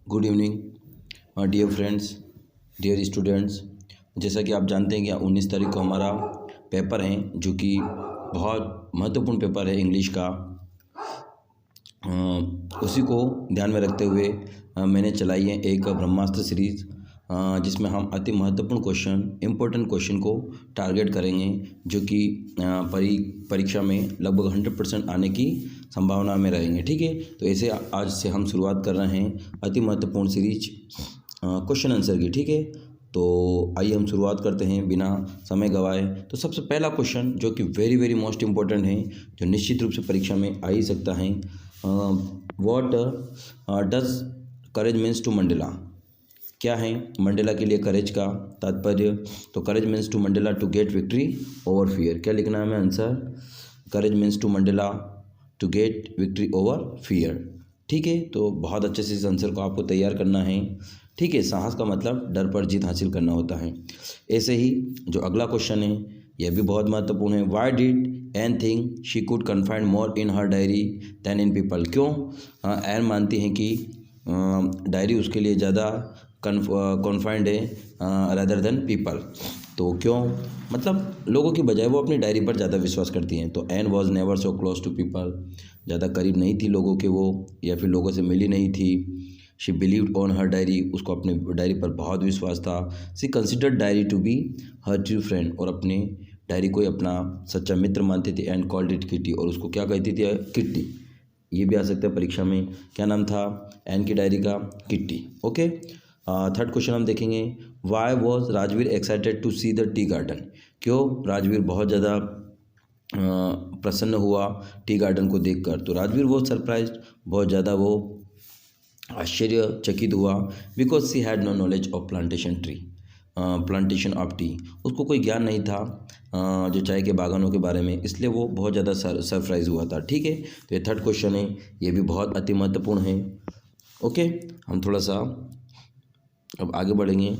Good evening dear friends, dear students. जैसा कि आप जानते हैं कि 19 तारीख को हमारा पेपर है, जो कि बहुत महत्वपूर्ण पेपर है इंग्लिश का। उसी को ध्यान में रखते हुए मैंने चलाई है एक ब्रह्मास्त्र सीरीज़, जिसमें हम अति महत्वपूर्ण क्वेश्चन, इम्पोर्टेंट क्वेश्चन को टारगेट करेंगे, जो कि परीक्षा में लगभग 100% आने की संभावना में रहेंगे। ठीक है, तो ऐसे आज से हम शुरुआत कर रहे हैं अति महत्वपूर्ण सीरीज क्वेश्चन आंसर की। ठीक है, तो आइए हम शुरुआत करते हैं बिना समय गवाए। तो सबसे पहला क्वेश्चन, जो कि वेरी मोस्ट इम्पोर्टेंट है, जो निश्चित रूप से परीक्षा में आ ही सकता है। What does courage means to Mandela? क्या है मंडेला के लिए करेज का तात्पर्य? तो courage means to Mandela to get victory over fear. क्या लिखना है हमें answer? Courage means to Mandela to get victory over fear. ठीक है, तो बहुत अच्छे से इस आंसर को आपको तैयार करना है। ठीक है, साहस का मतलब डर पर जीत हासिल करना होता है। ऐसे ही जो अगला क्वेश्चन है, यह भी बहुत महत्वपूर्ण है। Why did Anne think she could confined more in her diary than in people? क्यों एन मानती हैं कि डायरी उसके लिए ज़्यादा कॉन्फाइंड है रदर देन पीपल? तो क्यों, मतलब लोगों की बजाय वो अपनी डायरी पर ज़्यादा विश्वास करती हैं। तो Anne was never so close to people, ज़्यादा करीब नहीं थी लोगों के वो, या फिर लोगों से मिली नहीं थी। She believed on her diary, उसको अपने डायरी पर बहुत विश्वास था। She considered diary to be her true friend, और अपने डायरी को ही अपना सच्चा मित्र मानती थी। एंड कॉल्ड इट किट्टी, और उसको क्या कहती थी? किट्टी। ये भी आ सकता है परीक्षा में। क्या नाम था एन की डायरी का? किट्टी। ओके, थर्ड क्वेश्चन हम देखेंगे। Why was Rajvir excited to see the tea garden? क्यों राजवीर बहुत ज़्यादा प्रसन्न हुआ टी गार्डन को देखकर? तो राजवीर वो सरप्राइज, बहुत ज़्यादा वो आश्चर्यचकित हुआ। Because she had no knowledge of plantation of tea, उसको कोई ज्ञान नहीं था जो चाय के बागानों के बारे में, इसलिए वो बहुत ज़्यादा सरप्राइज हुआ था। ठीक है, तो ये थर्ड क्वेश्चन है, ये भी बहुत अति महत्वपूर्ण है। ओके, हम थोड़ा सा अब आगे बढ़ेंगे,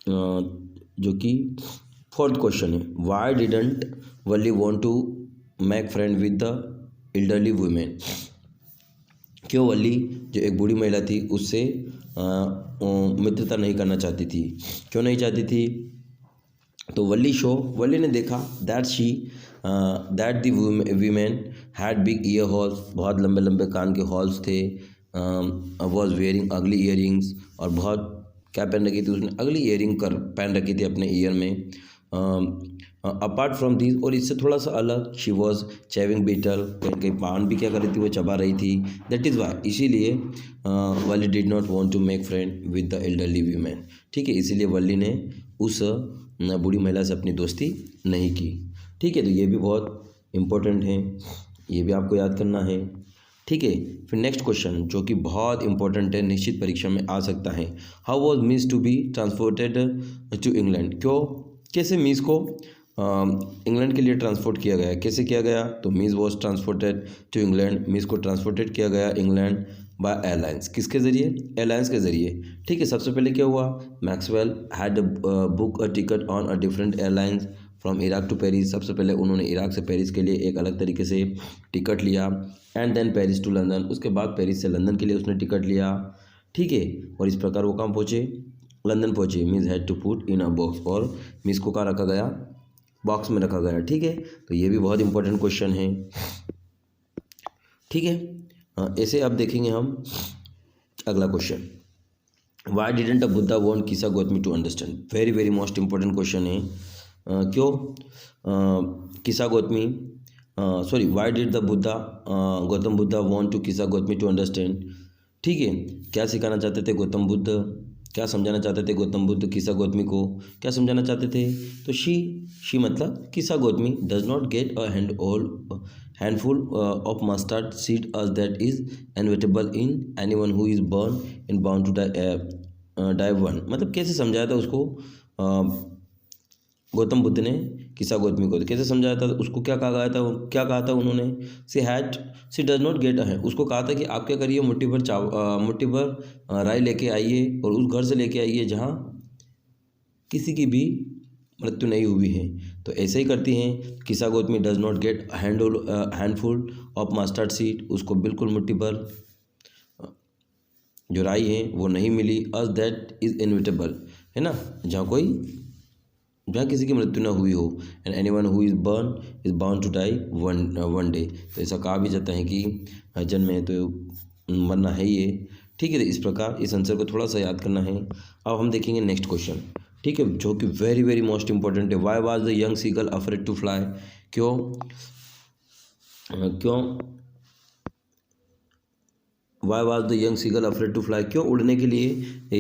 जो कि फोर्थ क्वेश्चन है। Why didn't Valli want to make friend with the elderly women? क्यों वल्ली, जो एक बूढ़ी महिला थी, उससे मित्रता नहीं करना चाहती थी? क्यों नहीं चाहती थी? तो वल्ली ने देखा that the women had big year halls, बहुत लंबे लंबे कान के हॉल्स थे। वॉज वेयरिंग अगली ईयरिंग्स, और बहुत क्या पहन रखी थी उसने? अगली ईयरिंग पहन रखी थी अपने ईयर में। अपार्ट फ्रॉम दिस, और इससे थोड़ा सा अलग, शी वॉज चेविंग बीटल, कहीं कहीं पान भी क्या कर रही थी? वो चबा रही थी। दैट इज़ वाई, इसीलिए Valli did not want to make friend with the elderly women. ठीक है, इसीलिए वल्ली ने उस बूढ़ी महिला से अपनी दोस्ती नहीं की। ठीक है, तो ये भी बहुत इम्पोर्टेंट है, ये भी आपको याद करना है। ठीक है, फिर नेक्स्ट क्वेश्चन, जो कि बहुत इंपॉर्टेंट है, निश्चित परीक्षा में आ सकता है। How was Mij to be transported to England? क्यों, कैसे मीस को इंग्लैंड के लिए ट्रांसपोर्ट किया गया? कैसे किया गया? तो मीस वॉज ट्रांसपोर्टेड टू इंग्लैंड, मीस को ट्रांसपोर्टेड किया गया इंग्लैंड बाय एयरलाइंस। किसके ज़रिए? एयरलाइंस के ज़रिए। ठीक है, सबसे पहले क्या हुआ? Maxwell had book a ticket on a different airlines from Iraq to Paris. सबसे पहले उन्होंने इराक से पेरिस के लिए एक अलग तरीके से टिकट लिया। And then Paris to London, उसके बाद पेरिस से लंदन के लिए उसने टिकट लिया। ठीक है, और इस प्रकार वो कहाँ पहुँचे? लंदन पहुँचे। Mij had to put in a box, और मीस को कहाँ रखा गया? बॉक्स में रखा गया। ठीक है, तो ये भी बहुत इंपॉर्टेंट क्वेश्चन है। ठीक है, ऐसे अब देखेंगे हम अगला question. Why didn't uh Buddha want Kisa Gotami to understand? Very most important question है। क्यों Kisa Gotami, sorry, why did the Buddha Gautam Buddha want to Kisa Gotami to understand? ठीक है, क्या सिखाना चाहते थे गौतम बुद्ध, क्या समझाना चाहते थे गौतम बुद्ध किसा गौतमी को? क्या समझाना चाहते थे? तो शी मतलब किसा Gotami does not get a handful of mustard seed as that is inevitable in anyone who is born and bound to die one। मतलब कैसे समझाया था उसको गौतम बुद्ध ने किसा गौतमी को? कैसे समझाया था उसको? क्या कहा था उन्होंने? सी डज नॉट गेट है, उसको कहा था कि आप क्या करिए, मुट्ठी भर राई लेके आइए, और उस घर से लेके आइए जहाँ किसी की भी मृत्यु नहीं हुई है। तो ऐसे ही करती हैं Kisa Gotami. Does not get handful of mustard seed, उसको बिल्कुल मुट्ठी भर जो राई है वो नहीं मिली, अस दैट इज़ इनविटेबल, है ना, जहाँ किसी की मृत्यु न हुई हो, and anyone who is born is bound to die one day. तो ऐसा कहा भी जाता है कि जन्म है तो मरना है ही है, ठीक है। तो इस प्रकार इस आंसर को थोड़ा सा याद करना है। अब हम देखेंगे नेक्स्ट क्वेश्चन, ठीक है, जो कि वेरी वेरी मोस्ट इंपॉर्टेंट है। Why was the young seagull afraid to fly, क्यों why was the young seagull afraid to fly, क्यों उड़ने के लिए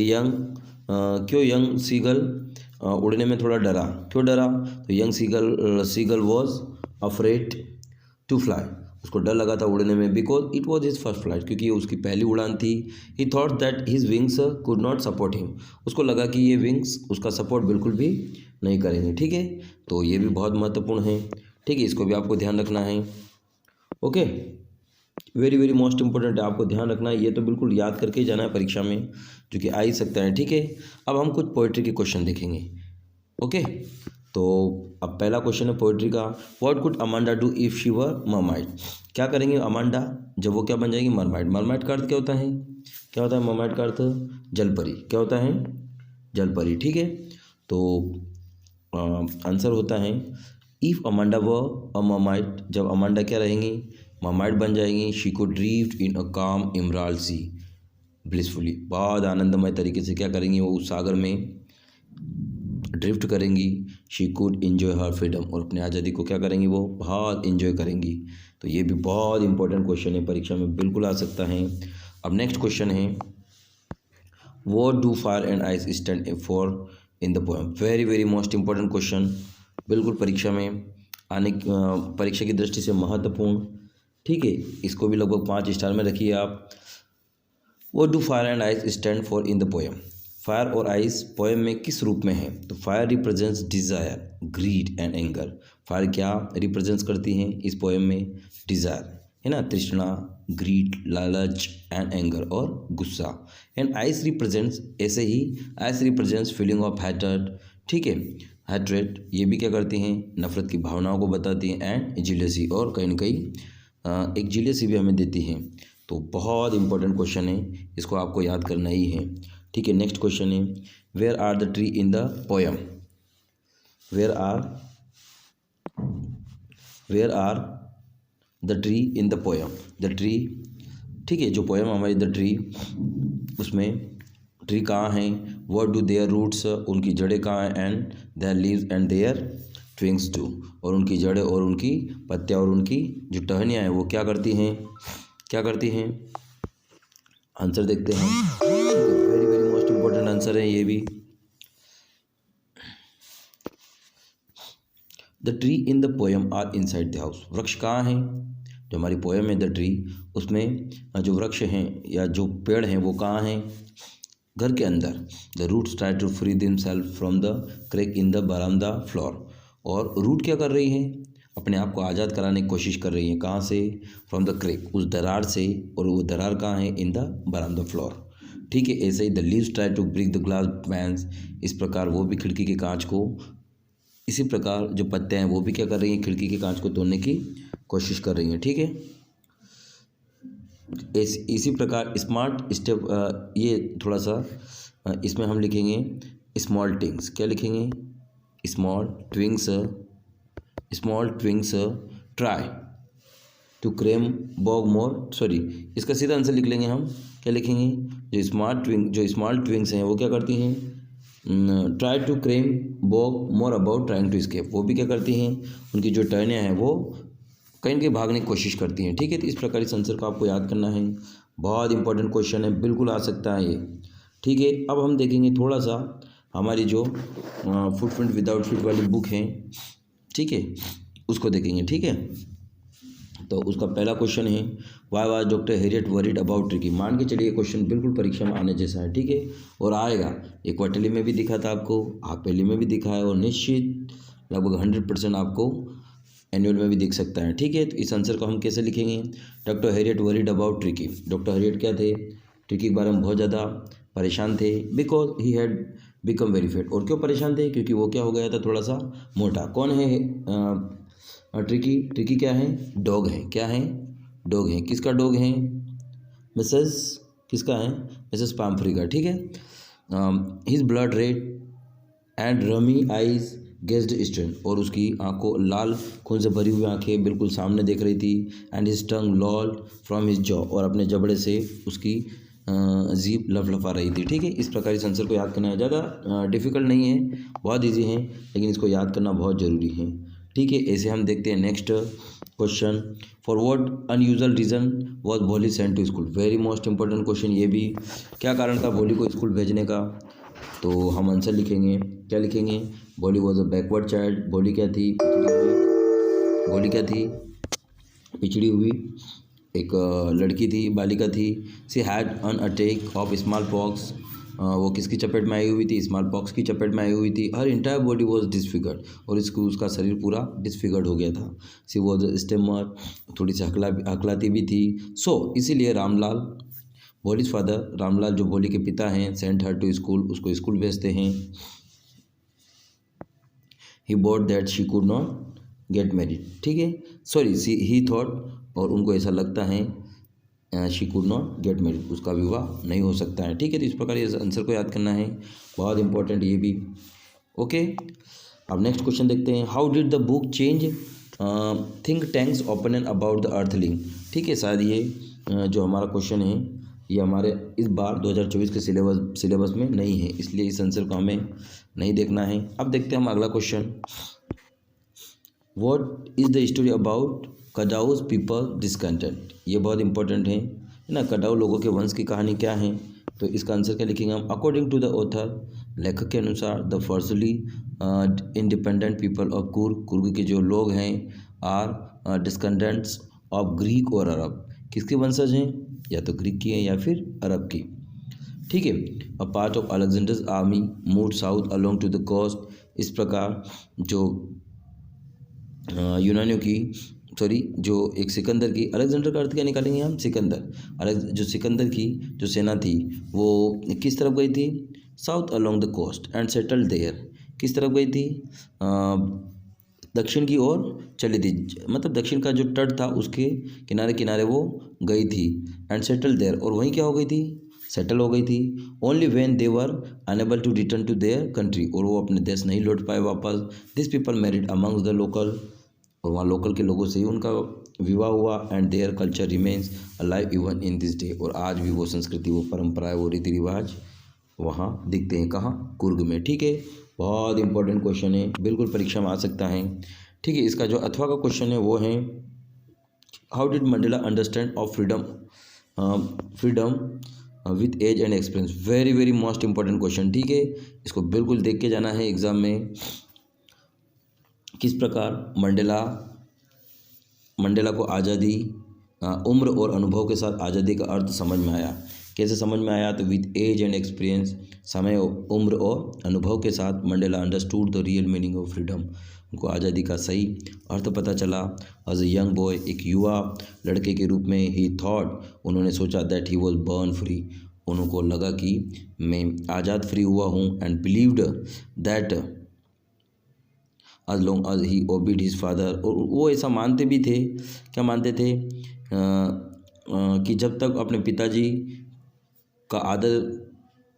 यंग सीगल उड़ने में थोड़ा डरा, क्यों डरा? तो young seagull was afraid to fly, उसको डर लगा था उड़ने में, because it was his first flight, क्योंकि उसकी पहली उड़ान थी। He thought that his wings could not support him, उसको लगा कि ये विंग्स उसका सपोर्ट बिल्कुल भी नहीं करेंगे, ठीक है। तो ये भी बहुत महत्वपूर्ण है, ठीक है, इसको भी आपको ध्यान रखना है। Okay, very very most important है, आपको ध्यान रखना है, ये तो बिल्कुल याद करके ही जाना है परीक्षा में, जो कि आ ही सकता है, ठीक है। अब हम कुछ पोइट्री के क्वेश्चन देखेंगे। ओके, तो अब पहला क्वेश्चन है पोइट्री का, what could Amanda do if she were mermaid, क्या करेंगे अमांडा जब वो क्या बन जाएगी? मरमाइड। मरमाइड का अर्थ क्या होता है? मरमाइड का अर्थ जलपरी, क्या होता है? जलपरी, ठीक है। तो आंसर होता है इफ़ अमांडा वर अ मरमाइड, जब अमांडा क्या रहेंगी? मरमाइड बन जाएंगी। शी कुड ड्रीव इन अ काम इमराल्ड सी ब्लिसफुली, बहुत आनंदमय तरीके से क्या करेंगी? वो उस सागर में ड्रिफ्ट करेंगी। She could enjoy her freedom, और अपनी आज़ादी को क्या करेंगी? वो बहुत इन्जॉय करेंगी। तो ये भी बहुत इंपॉर्टेंट क्वेश्चन है, परीक्षा में बिल्कुल आ सकता है। अब नेक्स्ट क्वेश्चन है, what do fire and ice stand for in the poem, very very most important question, बिल्कुल परीक्षा में परीक्षा की दृष्टि से महत्वपूर्ण, ठीक है। इसको भी लगभग 5 स्टार में रखिए आप। What do fire and ice stand for in the poem, fire और आइस पोएम में किस रूप में है? तो fire represents desire, grid and anger. Fire क्या रिप्रेजेंट्स करती हैं इस पोएम में? डिज़ायर, है ना, तृष्णा, ग्रीड, लालच एंड एंगर, और गुस्सा। एंड आइस रिप्रेजेंट्स, ऐसे ही ice represents feeling of hatred, ठीक है, हैट्रेड, ये भी क्या करती हैं? नफरत की भावनाओं को बताती हैं। एंड जेलसी, और कहीं ना कहीं एक जेलसी भी हमें देती हैं। तो बहुत इंपॉर्टेंट क्वेश्चन है, इसको आपको याद करना ही है, ठीक है। नेक्स्ट क्वेश्चन है, where are the tree in the poem, where are the tree in the poem, the tree, ठीक है, जो पोएम हमारी द ट्री, उसमें ट्री कहाँ हैं? व्हाट डू देयर रूट्स, उनकी जड़ें कहाँ हैं? And their leaves and their twigs do, और उनकी जड़ें और उनकी पत्तियाँ और उनकी जो टहनियाँ हैं वो क्या करती हैं? आंसर देखते हैं, very very most important answer है ये भी। The tree in the poem are inside the house, वृक्ष कहाँ हैं? जो हमारी पोएम है द ट्री, उसमें जो वृक्ष हैं या जो पेड़ हैं वो कहाँ हैं? घर के अंदर। The roots try to free themselves from the crack in the बरामदा फ्लोर, और रूट क्या कर रही हैं? अपने आप को आज़ाद कराने की कोशिश कर रही हैं, कहाँ से? फ्रॉम द क्रैक, उस दरार से, और वो दरार कहाँ है? इन द बरामदा फ्लोर, ठीक है। ऐसे ही the leaves try to break the glass panes, इस प्रकार वो भी खिड़की के कांच को, इसी प्रकार जो पत्ते हैं वो भी क्या कर रही हैं? खिड़की के कांच को तोड़ने की कोशिश कर रही हैं, ठीक है। इसी प्रकार स्मार्ट स्टेप, ये थोड़ा सा इसमें हम लिखेंगे स्मॉल थिंग्स, क्या लिखेंगे? Small twigs try to cram bog more, sorry, इसका सीधा आंसर लिख लेंगे हम, क्या लिखेंगे? जो स्मॉल ट्विंग्स हैं वो क्या करती हैं? Try to cram bog more about trying to escape, वो भी क्या करती हैं? उनकी जो टहनियाँ हैं वो कहीं के भागने की कोशिश करती हैं, ठीक है। तो इस प्रकार इस आंसर को आपको याद करना है, बहुत इंपॉर्टेंट क्वेश्चन है, बिल्कुल आ सकता है ये, ठीक है। अब हम देखेंगे थोड़ा सा हमारी जो फुटप्रिंट विदाउट फीट वाली बुक है, ठीक है, उसको देखेंगे, ठीक है। तो उसका पहला क्वेश्चन है, why was doctor Harriet worried about tricky, मान के चलिए क्वेश्चन बिल्कुल परीक्षा में आने जैसा है, ठीक है, और आएगा। एक क्वार्टरली में भी दिखा था आपको, हाफ ईयरली में भी दिखा है, और निश्चित लगभग 100% आपको एनुअल में भी दिख सकता है, ठीक है। तो इस आंसर को हम कैसे लिखेंगे? Doctor Harriet worried about tricky, doctor Harriet क्या थे? ट्रिकी के बारे में बहुत ज़्यादा परेशान थे, because he had become very fat, और क्यों परेशान थे? क्योंकि वो क्या हो गया था? थोड़ा सा मोटा। कौन है ट्रिकी क्या है? डॉग है, क्या है? डॉग है। किसका डॉग है? मिसेस, किसका है? ऐसे स्पैमफ्री का, ठीक है। His blood red and rummy eyes guessed strain, और उसकी आंखों लाल खून से भरी हुई आंखें बिल्कुल सामने देख रही थी। And his tongue लॉल्ड from his jaw, और अपने जबड़े से उसकी जीभ लफलफा रही थी, ठीक है। इस प्रकार इस आंसर को याद करना है, ज़्यादा डिफिकल्ट नहीं है, बहुत इजी है, लेकिन इसको याद करना बहुत ज़रूरी है, ठीक है। ऐसे हम देखते हैं next question. For what unusual reason was Bholi sent to school, very most important question ये भी। क्या कारण था भोली को स्कूल भेजने का? तो हम आंसर लिखेंगे, क्या लिखेंगे? भोली वॉज अ बैकवर्ड चाइल्ड, भोली क्या थी? भोली क्या थी? पिछड़ी हुई एक लड़की थी, बालिका थी। She had an attack of smallpox, वो किसकी चपेट में आई हुई थी? स्मॉल पॉक्स की चपेट में आई हुई थी। हर इंटायर बॉडी वॉज डिसफिगर्ड, और उसका शरीर पूरा डिसफिगर्ड हो गया था। सी वॉज स्टेमर, थोड़ी सी हकलाती भी थी। इसीलिए रामलाल, भोलीज फादर, रामलाल जो भोली के पिता हैं, सेंट हर टू स्कूल, उसको स्कूल भेजते हैं। He thought that she could not get married, ठीक है। सॉरी, ही थॉट, और उनको ऐसा लगता है she could not get married, उसका विवाह नहीं हो सकता है, ठीक है। तो इस प्रकार इस आंसर को याद करना है, बहुत इंपॉर्टेंट ये भी, ओके। अब नेक्स्ट क्वेश्चन देखते हैं। How did the book change think tank's opinion about the earthling, ठीक है। शायद ये जो हमारा क्वेश्चन है ये हमारे इस बार 2024 के सिलेबस में नहीं है, इसलिए इस आंसर को हमें नहीं देखना है। अब देखते हैं हम अगला question. What is the story about कडाउज पीपल डिसकंटेंट, ये बहुत इंपॉर्टेंट है ना। कडाऊ लोगों के वंश की कहानी क्या है? तो इसका आंसर क्या लिखेंगे हम? अकॉर्डिंग टू द ऑथर, लेखक के अनुसार, the firstly independent people of Coorg के जो लोग हैं आर डिसकंटेंट्स ऑफ ग्रीक और अरब, किसके वंशज हैं? या तो ग्रीक की हैं या फिर अरब की, ठीक है। A part of Alexander's army move south along to the coast, इस प्रकार जो यूनानियों की जो एक सिकंदर की, अलेक्जेंडर का अर्थ क्या निकालेंगे हम? सिकंदर। जो सिकंदर की जो सेना थी वो किस तरफ गई थी? South along the coast and settled there, किस तरफ गई थी? दक्षिण की ओर चली थी, मतलब दक्षिण का जो तट था उसके किनारे किनारे वो गई थी। एंड सेटल देयर, और वहीं क्या हो गई थी? सेटल हो गई थी। Only when they were unable to return to their country, और वो अपने देश नहीं लौट पाए वापस। This people married amongst the local, और वहाँ लोकल के लोगों से ही उनका विवाह हुआ। And their culture remains alive even in this day, और आज भी वो संस्कृति, वो परंपराएं, वो रीति रिवाज वहाँ दिखते हैं। कहाँ? कुर्ग में, ठीक है। बहुत इंपॉर्टेंट क्वेश्चन है, बिल्कुल परीक्षा में आ सकता है, ठीक है। इसका जो अथवा का क्वेश्चन है वो है, how did Mandela understand of freedom with age and experience, very very most important question, ठीक है। इसको बिल्कुल देख के जाना है एग्जाम में। किस प्रकार मंडेला को आज़ादी, उम्र और अनुभव के साथ आज़ादी का अर्थ समझ में आया? कैसे समझ में आया? तो विथ एज एंड एक्सपीरियंस, समय, उम्र और अनुभव के साथ Mandela understood the real meaning of freedom, उनको आज़ादी का सही अर्थ पता चला। एज ए यंग बॉय, एक युवा लड़के के रूप में, ही थॉट, उन्होंने सोचा, that he was burn free, उनको लगा कि मैं आज़ाद फ्री हुआ हूँ। And believed that as long as he obeyed his father, और वो ऐसा मानते भी थे, क्या मानते थे? कि जब तक अपने पिताजी का आदर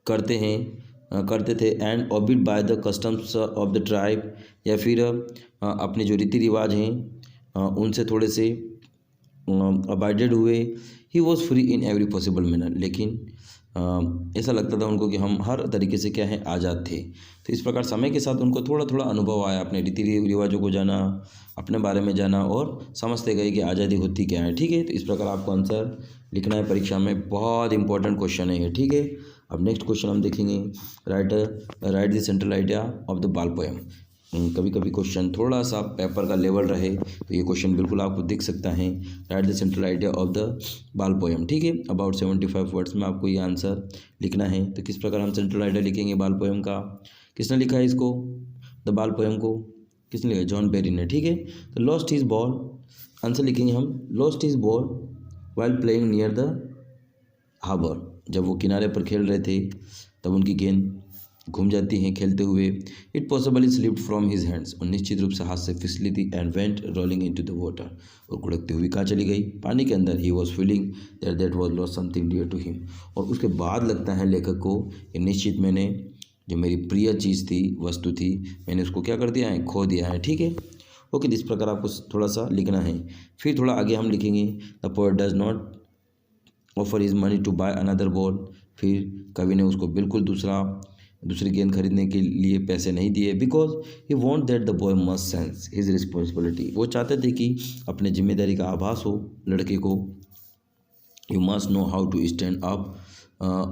करते थे। And obeyed by the customs of the tribe, या फिर अपने जो रीति रिवाज हैं उनसे थोड़े से अबाइडेड हुए। He was free in every possible manner, लेकिन ऐसा लगता था उनको कि हम हर तरीके से क्या है, आज़ाद थे। तो इस प्रकार समय के साथ उनको थोड़ा थोड़ा अनुभव आया, अपने रीति रिवाजों को जाना, अपने बारे में जाना, और समझते गए कि आज़ादी होती क्या है, ठीक है। तो इस प्रकार आपको आंसर लिखना है परीक्षा में, बहुत इंपॉर्टेंट क्वेश्चन है ये, ठीक है। अब नेक्स्ट क्वेश्चन हम देखेंगे, right the central idea of the बाल पोएम। कभी कभी क्वेश्चन थोड़ा सा पेपर का लेवल रहे तो ये क्वेश्चन बिल्कुल आपको दिख सकता है। Right the central idea of the बाल पोएम, ठीक है। अबाउट 75 वर्ड्स में आपको ये आंसर लिखना है। तो किस प्रकार हम सेंट्रल आइडिया लिखेंगे बाल पोएम का? किसने लिखा है इसको, द बाल पोएम को? किसने लिखा? जॉन बेरी ने, ठीक है। तो लॉस्ट हिज बॉल, आंसर लिखेंगे हम, lost his ball while playing near the harbour, जब वो किनारे पर खेल रहे थे तब उनकी गेंद घूम जाती हैं खेलते हुए। It possibly slipped from his hands, और निश्चित रूप से हाथ से फिसली थी। And went rolling into the water, और गुड़कती हुई कहाँ चली गई, पानी के अंदर। He was feeling that was lost something dear to him, और उसके बाद लगता है लेखक को कि निश्चित मैंने जो मेरी प्रिय चीज़ थी, वस्तु थी, मैंने उसको क्या कर दिया है, खो दिया है। ठीक है, ओके, इस प्रकार आपको थोड़ा सा लिखना है। फिर थोड़ा आगे हम लिखेंगे, the poet does not offer his money to buy another ball. फिर कवि ने उसको बिल्कुल दूसरी गेंद खरीदने के लिए पैसे नहीं दिए, because he want that the boy must sense his responsibility. वो चाहते थे कि अपने जिम्मेदारी का आभास हो लड़के को। You must know how to stand up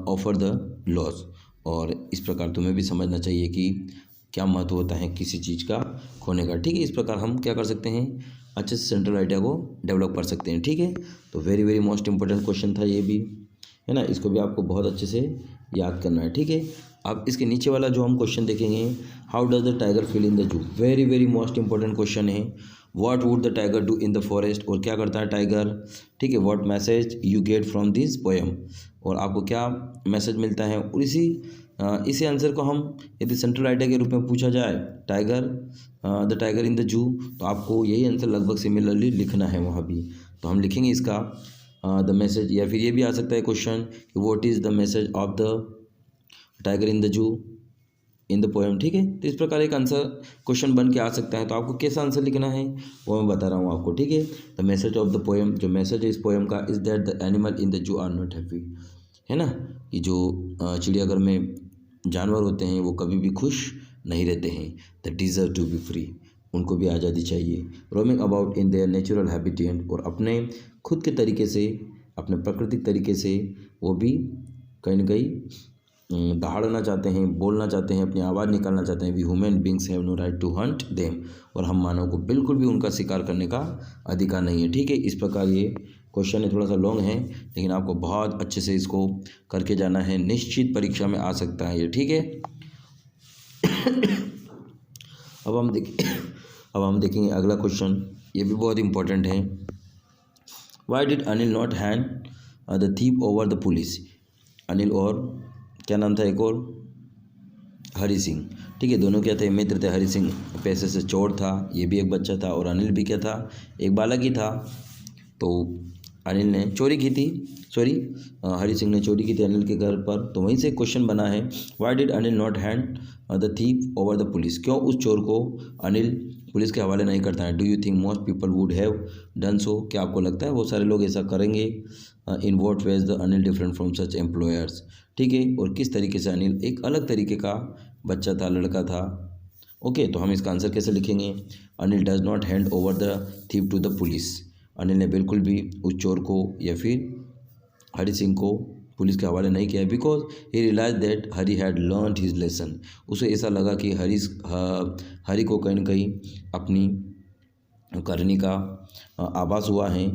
after the loss, और इस प्रकार तुम्हें भी समझना चाहिए कि क्या महत्व होता है किसी चीज़ का खोने का। ठीक है, इस प्रकार हम क्या कर सकते हैं, अच्छे से सेंट्रल आइडिया को डेवलप कर सकते हैं। ठीक है, तो very very most important question था ये भी, है ना। इसको भी आपको बहुत अच्छे से याद करना है। ठीक है, अब इसके नीचे वाला जो हम क्वेश्चन देखेंगे, how does the tiger feel in the zoo. Very very most important question है। What would the tiger do in the forest, और क्या करता है टाइगर। ठीक है, what message you get from this poem, और आपको क्या मैसेज मिलता है। और इसी आंसर को हम यदि सेंट्रल आइडिया के रूप में पूछा जाए, द टाइगर इन द जू, तो आपको यही आंसर लगभग सिमिलरली लिखना है वहाँ भी। तो हम लिखेंगे इसका द मैसेज, या फिर ये भी आ सकता है क्वेश्चन कि what is the message of the tiger in the जू इन द पोएम। ठीक है, तो इस प्रकार एक आंसर क्वेश्चन बन के आ सकता है। तो आपको कैसा आंसर लिखना है वो मैं बता रहा हूँ आपको। ठीक है, the message of the poem, जो मैसेज है इस पोएम का, is that the animal in the zoo are not happy, है ना, कि जो चिड़ियाघर में जानवर होते हैं वो कभी भी खुश नहीं रहते हैं। They deserve to be free, उनको भी आज़ादी चाहिए। Roaming about in their natural habitat, और अपने खुद के तरीके से, अपने प्राकृतिक तरीके से वो भी कहीं ना कहीं दहाड़ना चाहते हैं, बोलना चाहते हैं, अपनी आवाज़ निकालना चाहते हैं। We human beings have no right to hunt them, और हम मानव को बिल्कुल भी उनका शिकार करने का अधिकार नहीं है। ठीक है, इस प्रकार ये क्वेश्चन है, थोड़ा सा लॉन्ग है, लेकिन आपको बहुत अच्छे से इसको करके जाना है, निश्चित परीक्षा में आ सकता है ये। ठीक है, अब हम देखेंगे अगला क्वेश्चन, ये भी बहुत इंपॉर्टेंट है। Why did Anil not hand the thief over the police. Anil और क्या नाम था एक और, हरि सिंह। ठीक है, दोनों क्या थे, मित्र थे। हरि सिंह पैसे से चोर था, ये भी एक बच्चा था, और अनिल भी क्या था, एक बालक ही था। तो अनिल ने चोरी की थी, हरि सिंह ने चोरी की थी अनिल के घर पर। तो वहीं से क्वेश्चन बना है, why did Anil not hand the thief over the police. क्यों उस चोर को अनिल पुलिस के हवाले नहीं करता है। Do you think most people would have done so, क्या आपको लगता है बहुत सारे लोग ऐसा करेंगे। In what veg the Anil different from such employers. ठीक है, और किस तरीके से अनिल एक अलग तरीके का बच्चा था, लड़का था। ओके, तो हम इसका आंसर कैसे लिखेंगे, Anil does not hand over the thief to the police. Anil ने बिल्कुल भी उस चोर को या फिर हरि सिंह को पुलिस के हवाले नहीं किया, because he realise that Hari had learn his lesson. उसे ऐसा लगा कि हरि को कहीं न कहीं अपनी करने का आभास हुआ है।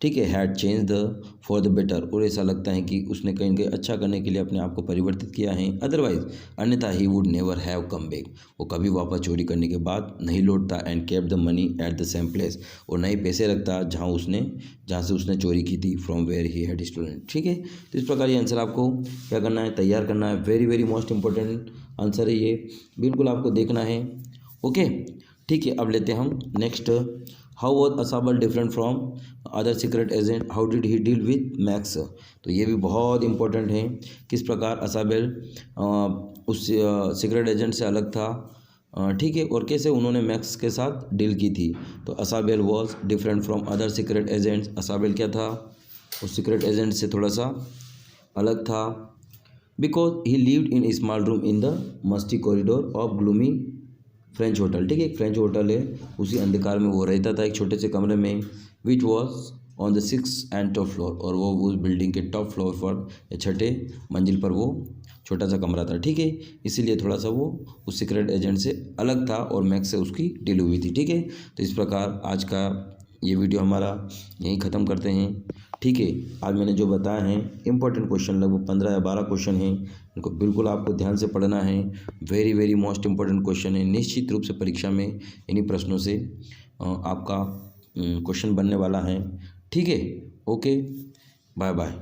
ठीक है, had change the for the better, और ऐसा लगता है कि उसने कहीं न कहीं अच्छा करने के लिए अपने आप को परिवर्तित किया है। अदरवाइज अन्यथा he would never have come back, वो कभी वापस चोरी करने के बाद नहीं लौटता। And kept the money at the same place, और नए पैसे रखता जहाँ से उसने चोरी की थी, from where he had stolen. ठीक है, तो इस प्रकार ये आंसर आपको क्या करना है, तैयार करना है। Very very most important answer है ये, बिल्कुल आपको देखना है। ओके, ठीक है, अब लेते हैं हम next. How was Ausable different from other secret agent, how did he deal with Max. तो ये भी बहुत इंपॉर्टेंट है, किस प्रकार असाबेल उस सीक्रेट एजेंट से अलग था। ठीक है, और कैसे उन्होंने मैक्स के साथ डील की थी। तो Ausable was different from other secret agents, Ausable क्या था, उस सीक्रेट एजेंट से थोड़ा सा अलग था। Because he lived in small room in the musty corridor of gloomy French hotel. ठीक है, एक फ्रेंच होटल है, उसी अंधकार में वो रहता था, एक छोटे से कमरे में। Which was on the 6th and top floor, और वो उस बिल्डिंग के टॉप फ्लोर पर या छठे मंजिल पर वो छोटा सा कमरा था। ठीक है, इसीलिए थोड़ा सा वो उस सीक्रेट एजेंट से अलग था, और मैक्स से उसकी डील हुई थी। ठीक है, तो इस प्रकार आज का ये वीडियो हमारा यहीं ख़त्म करते हैं। ठीक है, आज मैंने जो बताया है इंपॉर्टेंट क्वेश्चन, लगभग 15 या 12 क्वेश्चन हैं, इनको बिल्कुल आपको ध्यान से पढ़ना है। Very very most important question है, निश्चित रूप से परीक्षा में इन्हीं प्रश्नों से आपका क्वेश्चन बनने वाला है। ठीक है, ओके, बाय बाय।